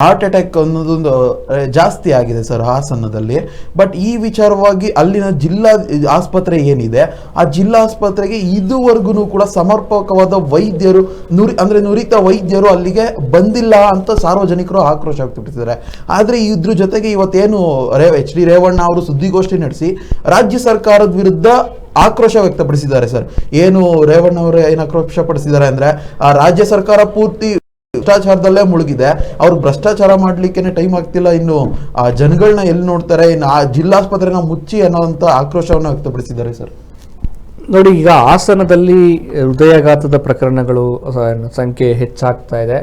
Heart attack ಅನ್ನೋದೊಂದು ಜಾಸ್ತಿ ಆಗಿದೆ ಸರ್ ಹಾಸನದಲ್ಲಿ. ಬಟ್ ಈ ವಿಚಾರವಾಗಿ ಅಲ್ಲಿನ ಜಿಲ್ಲಾ ಆಸ್ಪತ್ರೆ ಏನಿದೆ ಆ ಜಿಲ್ಲಾ ಆಸ್ಪತ್ರೆಗೆ ಇದುವರೆಗೂ ಕೂಡ ಸಮರ್ಪಕವಾದ ವೈದ್ಯರು ನುರಿತ ವೈದ್ಯರು ಅಲ್ಲಿಗೆ ಬಂದಿಲ್ಲ ಅಂತ ಸಾರ್ವಜನಿಕರು ಆಕ್ರೋಶ ವ್ಯಕ್ತಪಡಿಸಿದ್ದಾರೆ. ಆದರೆ ಇದ್ರ ಜೊತೆಗೆ ಇವತ್ತೇನು HD ರೇವಣ್ಣ ಅವರು ಸುದ್ದಿಗೋಷ್ಠಿ ನಡೆಸಿ ರಾಜ್ಯ ಸರ್ಕಾರದ ವಿರುದ್ಧ ಆಕ್ರೋಶ ವ್ಯಕ್ತಪಡಿಸಿದ್ದಾರೆ ಸರ್. ಏನು ರೇವಣ್ಣ ಅವರು ಏನು ಆಕ್ರೋಶ ಪಡಿಸಿದ್ದಾರೆ ಅಂದ್ರೆ ರಾಜ್ಯ ಸರ್ಕಾರ ಪೂರ್ತಿ ಭ್ರಷ್ಟಾಚಾರದಲ್ಲೇ ಮುಳುಗಿದೆ, ಅವ್ರು ಭ್ರಷ್ಟಾಚಾರ ಮಾಡ್ಲಿಕ್ಕೆ ಟೈಮ್ ಆಗ್ತಿಲ್ಲ, ಇನ್ನು ಆ ಜನಗಳನ್ನ ಎಲ್ಲಿ ನೋಡ್ತಾರೆ, ಇನ್ನು ಆ ಜಿಲ್ಲಾಸ್ಪತ್ರೆನ ಮುಚ್ಚಿ ಅನ್ನೋಂಥ ಆಕ್ರೋಶವನ್ನು ವ್ಯಕ್ತಪಡಿಸಿದ್ದಾರೆ ಸರ್. ನೋಡಿ, ಈಗ ಹಾಸನದಲ್ಲಿ ಹೃದಯಾಘಾತದ ಪ್ರಕರಣಗಳು ಸಂಖ್ಯೆ ಹೆಚ್ಚಾಗ್ತಾ ಇದೆ.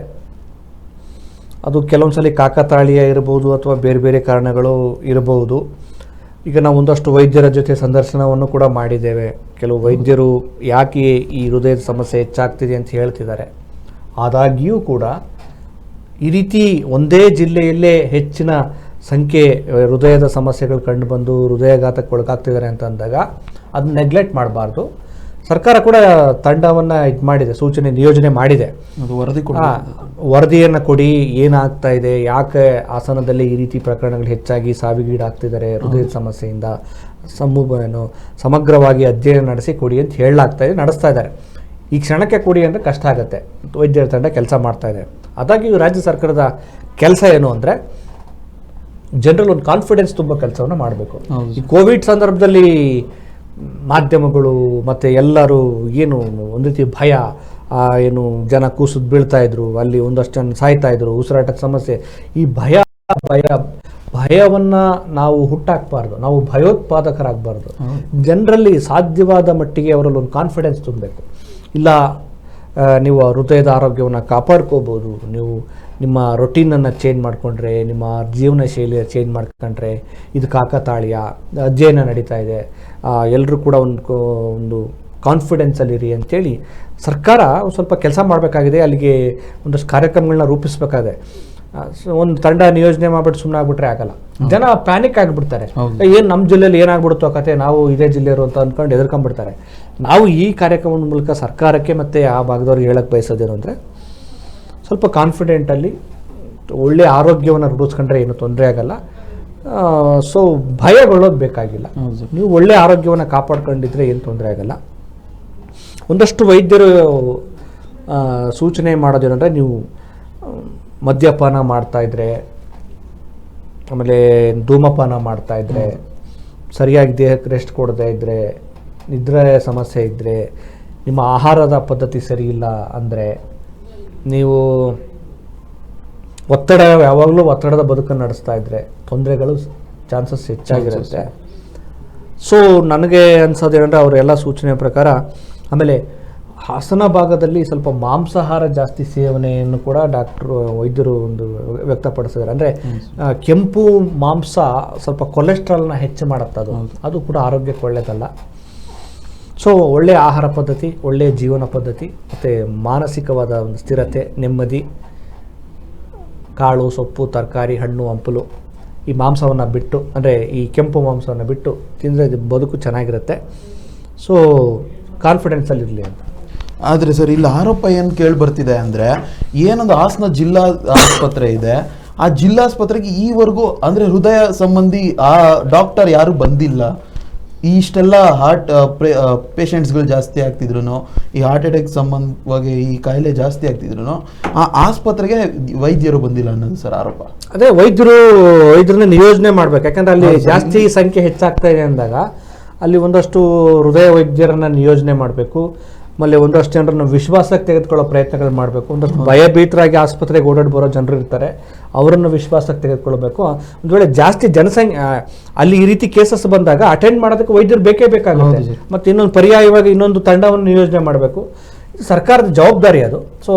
ಅದು ಕೆಲವೊಂದ್ಸಲಿ ಕಾಕತಾಳೀಯ ಇರಬಹುದು ಅಥವಾ ಬೇರೆ ಬೇರೆ ಕಾರಣಗಳು ಇರಬಹುದು. ಈಗ ನಾವು ಒಂದಷ್ಟು ವೈದ್ಯರ ಜೊತೆ ಸಂದರ್ಶನವನ್ನು ಕೂಡ ಮಾಡಿದ್ದೇವೆ. ಕೆಲವು ವೈದ್ಯರು ಯಾಕೆ ಈ ಹೃದಯದ ಸಮಸ್ಯೆ ಹೆಚ್ಚಾಗ್ತಿದೆ ಅಂತ ಹೇಳ್ತಿದ್ದಾರೆ. ಆದಾಗ್ಯೂ ಕೂಡ ಈ ರೀತಿ ಒಂದೇ ಜಿಲ್ಲೆಯಲ್ಲೇ ಹೆಚ್ಚಿನ ಸಂಖ್ಯೆ ಹೃದಯದ ಸಮಸ್ಯೆಗಳು ಕಂಡುಬಂದು ಹೃದಯಾಘಾತಕ್ಕೆ ಒಳಗಾಗ್ತಿದ್ದಾರೆ ಅಂತ ಅಂದಾಗ ಅದನ್ನ ನೆಗ್ಲೆಕ್ಟ್ ಮಾಡಬಾರ್ದು. ಸರ್ಕಾರ ಕೂಡ ತಂಡವನ್ನು ಮಾಡಿದೆ, ನಿಯೋಜನೆ ಮಾಡಿದೆ. ವರದಿಯನ್ನು ಕೊಡಿ, ಏನಾಗ್ತಾ ಇದೆ, ಯಾಕೆ ಹಾಸನದಲ್ಲಿ ಈ ರೀತಿ ಪ್ರಕರಣಗಳು ಹೆಚ್ಚಾಗಿ ಸಾವಿಗೀಡಾಗ್ತಿದ್ದಾರೆ ಹೃದಯದ ಸಮಸ್ಯೆಯಿಂದ ಸಮಗ್ರವಾಗಿ ಅಧ್ಯಯನ ನಡೆಸಿ ಕೊಡಿ ಅಂತ ಹೇಳಲಾಗ್ತಾ ಇದೆ, ನಡೆಸ್ತಾ ಇದ್ದಾರೆ. ಈ ಕ್ಷಣಕ್ಕೆ ಕೊಡಿ ಅಂದರೆ ಕಷ್ಟ ಆಗುತ್ತೆ. ವೈದ್ಯರ ತಂಡ ಕೆಲಸ ಮಾಡ್ತಾ ಇದೆ. ಅದಾಗಿ ರಾಜ್ಯ ಸರ್ಕಾರದ ಕೆಲಸ ಏನು ಅಂದರೆ ಜನರಲ್ ಒಂದು ಕಾನ್ಫಿಡೆನ್ಸ್ ತುಂಬ ಕೆಲಸವನ್ನು ಮಾಡಬೇಕು. ಈ ಕೋವಿಡ್ ಸಂದರ್ಭದಲ್ಲಿ ಮಾಧ್ಯಮಗಳು ಮತ್ತು ಎಲ್ಲರೂ ಏನು ಒಂದು ರೀತಿ ಭಯ, ಏನು ಜನ ಕೂಸುದು ಬೀಳ್ತಾ ಇದ್ರು, ಅಲ್ಲಿ ಒಂದಷ್ಟು ಜನ ಸಾಯ್ತಾ ಇದ್ರು, ಉಸಿರಾಟದ ಸಮಸ್ಯೆ, ಈ ಭಯವನ್ನು ನಾವು ಹುಟ್ಟಾಕಬಾರ್ದು, ನಾವು ಭಯೋತ್ಪಾದಕರಾಗಬಾರ್ದು. ಜನರಲ್ಲಿ ಸಾಧ್ಯವಾದ ಮಟ್ಟಿಗೆ ಅವರಲ್ಲಿ ಒಂದು ಕಾನ್ಫಿಡೆನ್ಸ್ ತುಂಬಬೇಕು. ಇಲ್ಲ, ನೀವು ಹೃದಯದ ಆರೋಗ್ಯವನ್ನು ಕಾಪಾಡ್ಕೋಬೋದು, ನೀವು ನಿಮ್ಮ ರೊಟೀನನ್ನು ಚೇಂಜ್ ಮಾಡಿಕೊಂಡ್ರೆ, ನಿಮ್ಮ ಜೀವನ ಶೈಲಿಯ ಚೇಂಜ್ ಮಾಡ್ಕೊಂಡ್ರೆ ಇದು ಕಾಕತಾಳೀಯ, ಅಧ್ಯಯನ ನಡೀತಾ ಇದೆ, ಎಲ್ಲರೂ ಕೂಡ ಒಂದು ಕಾನ್ಫಿಡೆನ್ಸಲ್ಲಿರಿ ಅಂಥೇಳಿ ಸರ್ಕಾರ ಸ್ವಲ್ಪ ಕೆಲಸ ಮಾಡಬೇಕಾಗಿದೆ. ಅಲ್ಲಿಗೆ ಒಂದಷ್ಟು ಕಾರ್ಯಕ್ರಮಗಳನ್ನ ರೂಪಿಸಬೇಕಾಗಿದೆ. ಒಂದು ತಂಡ ನಿಯೋಜನೆ ಮಾಡಿಬಿಟ್ಟು ಸುಮ್ಮನೆ ಆಗ್ಬಿಟ್ರೆ ಆಗಲ್ಲ. ಜನ ಪ್ಯಾನಿಕ್ ಆಗಿಬಿಡ್ತಾರೆ. ಏನು ನಮ್ಮ ಜಿಲ್ಲೆಯಲ್ಲಿ ಏನಾಗ್ಬಿಡುತ್ತೋ ಕತೆ, ನಾವು ಇದೇ ಜಿಲ್ಲೆಯವರು ಅಂತ ಅಂದ್ಕೊಂಡು ಹೆದರ್ಕೊಂಡ್ಬಿಡ್ತಾರೆ. ನಾವು ಈ ಕಾರ್ಯಕ್ರಮದ ಮೂಲಕ ಸರ್ಕಾರಕ್ಕೆ ಮತ್ತು ಆ ಭಾಗದವ್ರಿಗೆ ಹೇಳಕ್ಕೆ ಬಯಸೋದೇನು ಅಂದರೆ ಸ್ವಲ್ಪ ಕಾನ್ಫಿಡೆಂಟಲ್ಲಿ ಒಳ್ಳೆಯ ಆರೋಗ್ಯವನ್ನು ರೂಢಿಸ್ಕೊಂಡ್ರೆ ಏನು ತೊಂದರೆ ಆಗಲ್ಲ. ಸೊ ಭಯಗೊಳ್ಳೋದು ಬೇಕಾಗಿಲ್ಲ. ನೀವು ಒಳ್ಳೆಯ ಆರೋಗ್ಯವನ್ನು ಕಾಪಾಡ್ಕೊಂಡಿದ್ರೆ ಏನು ತೊಂದರೆ ಆಗಲ್ಲ. ಒಂದಷ್ಟು ವೈದ್ಯರು ಸೂಚನೆ ಮಾಡೋದೇನೆಂದರೆ, ನೀವು ಮದ್ಯಪಾನ ಮಾಡ್ತಾಯಿದ್ರೆ, ಆಮೇಲೆ ಧೂಮಪಾನ ಮಾಡ್ತಾಯಿದ್ರೆ, ಸರಿಯಾಗಿ ದೇಹಕ್ಕೆ ರೆಸ್ಟ್ ಕೊಡದೇ ಇದ್ದರೆ, ನಿದ್ರೆ ಸಮಸ್ಯೆ ಇದ್ದರೆ, ನಿಮ್ಮ ಆಹಾರದ ಪದ್ಧತಿ ಸರಿ ಇಲ್ಲ ಅಂದರೆ, ನೀವು ಯಾವಾಗಲೂ ಒತ್ತಡದ ಬದುಕನ್ನು ನಡೆಸ್ತಾ ಇದ್ದರೆ ತೊಂದರೆಗಳು ಚಾನ್ಸಸ್ ಹೆಚ್ಚಾಗಿರುತ್ತೆ. ಸೊ ನನಗೆ ಅನ್ಸೋದೇನೆಂದರೆ ಅವರೆಲ್ಲ ಸೂಚನೆ ಪ್ರಕಾರ. ಆಮೇಲೆ ಹಾಸನ ಭಾಗದಲ್ಲಿ ಸ್ವಲ್ಪ ಮಾಂಸಾಹಾರ ಜಾಸ್ತಿ ಸೇವನೆಯನ್ನು ಕೂಡ ವೈದ್ಯರು ಒಂದು ವ್ಯಕ್ತಪಡಿಸಿದ್ದಾರೆ. ಅಂದರೆ ಕೆಂಪು ಮಾಂಸ ಸ್ವಲ್ಪ ಕೊಲೆಸ್ಟ್ರಾಲ್ನ ಹೆಚ್ಚು ಮಾಡುತ್ತೆ, ಅದು ಕೂಡ ಆರೋಗ್ಯಕ್ಕೆ ಒಳ್ಳೆಯದಲ್ಲ. ಸೊ ಒಳ್ಳೆಯ ಆಹಾರ ಪದ್ಧತಿ, ಒಳ್ಳೆಯ ಜೀವನ ಪದ್ಧತಿ ಮತ್ತು ಮಾನಸಿಕವಾದ ಒಂದು ಸ್ಥಿರತೆ, ನೆಮ್ಮದಿ, ಕಾಳು, ಸೊಪ್ಪು, ತರಕಾರಿ, ಹಣ್ಣು, ಹಂಪಲು, ಈ ಮಾಂಸವನ್ನು ಬಿಟ್ಟು, ಅಂದರೆ ಈ ಕೆಂಪು ಮಾಂಸವನ್ನು ಬಿಟ್ಟು ತಿಂದರೆ ಬದುಕು ಚೆನ್ನಾಗಿರುತ್ತೆ. ಸೊ ಕಾನ್ಫಿಡೆನ್ಸಲ್ಲಿರಲಿ ಅಂತ. ಆದರೆ ಸರ್, ಇಲ್ಲಿ ಆರೋಪ ಏನು ಕೇಳಿ ಬರ್ತಿದೆ ಅಂದರೆ, ಏನೊಂದು ಹಾಸನ ಜಿಲ್ಲಾ ಆಸ್ಪತ್ರೆ ಇದೆ, ಆ ಜಿಲ್ಲಾಸ್ಪತ್ರೆಗೆ ಈವರೆಗೂ ಅಂದರೆ ಹೃದಯ ಸಂಬಂಧಿ ಆ ಡಾಕ್ಟರ್ ಯಾರು ಬಂದಿಲ್ಲ. ಇಷ್ಟೆಲ್ಲ ಹಾರ್ಟ್ ಪೇಷಂಟ್ಸ್ಗಳು ಜಾಸ್ತಿ ಆಗ್ತಿದ್ರು, ಈ ಹಾರ್ಟ್ ಅಟ್ಯಾಕ್ ಸಂಬಂಧವಾಗಿ ಈ ಕಾಯಿಲೆ ಜಾಸ್ತಿ ಆಗ್ತಿದ್ರು, ಆ ಆಸ್ಪತ್ರೆಗೆ ವೈದ್ಯರು ಬಂದಿಲ್ಲ ಅನ್ನೋದು ಸರ್ ಆರೋಪ. ಅದೇ ವೈದ್ಯರನ್ನ ನಿಯೋಜನೆ ಮಾಡ್ಬೇಕು. ಯಾಕಂದ್ರೆ ಅಲ್ಲಿ ಜಾಸ್ತಿ ಸಂಖ್ಯೆ ಹೆಚ್ಚಾಗ್ತಾ ಇದೆ ಅಂದಾಗ ಅಲ್ಲಿ ಒಂದಷ್ಟು ಹೃದಯ ವೈದ್ಯರನ್ನ ನಿಯೋಜನೆ ಮಾಡಬೇಕು. ಆಮೇಲೆ ಒಂದಷ್ಟು ಜನರನ್ನು ವಿಶ್ವಾಸಕ್ಕೆ ತೆಗೆದುಕೊಳ್ಳೋ ಪ್ರಯತ್ನಗಳು ಮಾಡಬೇಕು. ಒಂದಷ್ಟು ಭಯಭೀತರಾಗಿ ಆಸ್ಪತ್ರೆಗೆ ಓಡಾಡಿ ಬರೋ ಜನರು ಇರ್ತಾರೆ, ಅವರನ್ನು ವಿಶ್ವಾಸಕ್ಕೆ ತೆಗೆದುಕೊಳ್ಬೇಕು. ಒಂದು ವೇಳೆ ಜಾಸ್ತಿ ಜನಸಂಖ್ಯೆ ಅಲ್ಲಿ ಈ ರೀತಿ ಕೇಸಸ್ ಬಂದಾಗ ಅಟೆಂಡ್ ಮಾಡೋದಕ್ಕೆ ವೈದ್ಯರು ಬೇಕೇ ಬೇಕಾಗುತ್ತೆ. ಮತ್ತು ಇನ್ನೊಂದು ಪರ್ಯಾಯವಾಗಿ ಇನ್ನೊಂದು ತಂಡವನ್ನು ನಿಯೋಜನೆ ಮಾಡಬೇಕು. ಸರ್ಕಾರದ ಜವಾಬ್ದಾರಿ ಅದು. ಸೊ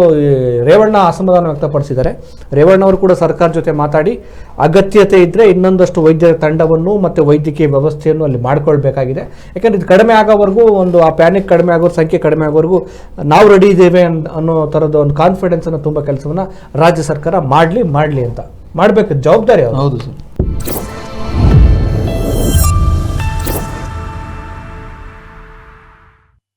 ರೇವಣ್ಣ ಅಸಮಾಧಾನ ವ್ಯಕ್ತಪಡಿಸಿದ್ದಾರೆ. ರೇವಣ್ಣ ಅವರು ಕೂಡ ಸರ್ಕಾರ ಜೊತೆ ಮಾತಾಡಿ ಅಗತ್ಯತೆ ಇದ್ದರೆ ಇನ್ನೊಂದಷ್ಟು ವೈದ್ಯರ ತಂಡವನ್ನು ಮತ್ತು ವೈದ್ಯಕೀಯ ವ್ಯವಸ್ಥೆಯನ್ನು ಅಲ್ಲಿ ಮಾಡ್ಕೊಳ್ಬೇಕಾಗಿದೆ. ಯಾಕಂದರೆ ಇದು ಕಡಿಮೆ ಆಗೋವರೆಗೂ, ಆ ಪ್ಯಾನಿಕ್ ಕಡಿಮೆ ಆಗೋರು, ಸಂಖ್ಯೆ ಕಡಿಮೆ ಆಗೋವರೆಗೂ ನಾವು ರೆಡಿ ಇದ್ದೇವೆ ಅನ್ನೋ ಥರದ ಒಂದು ಕಾನ್ಫಿಡೆನ್ಸನ್ನು ತುಂಬ ಕೆಲಸವನ್ನು ರಾಜ್ಯ ಸರ್ಕಾರ ಮಾಡಲಿ ಅಂತ ಮಾಡಬೇಕು. ಜವಾಬ್ದಾರಿ. ಹೌದು ಸರ್.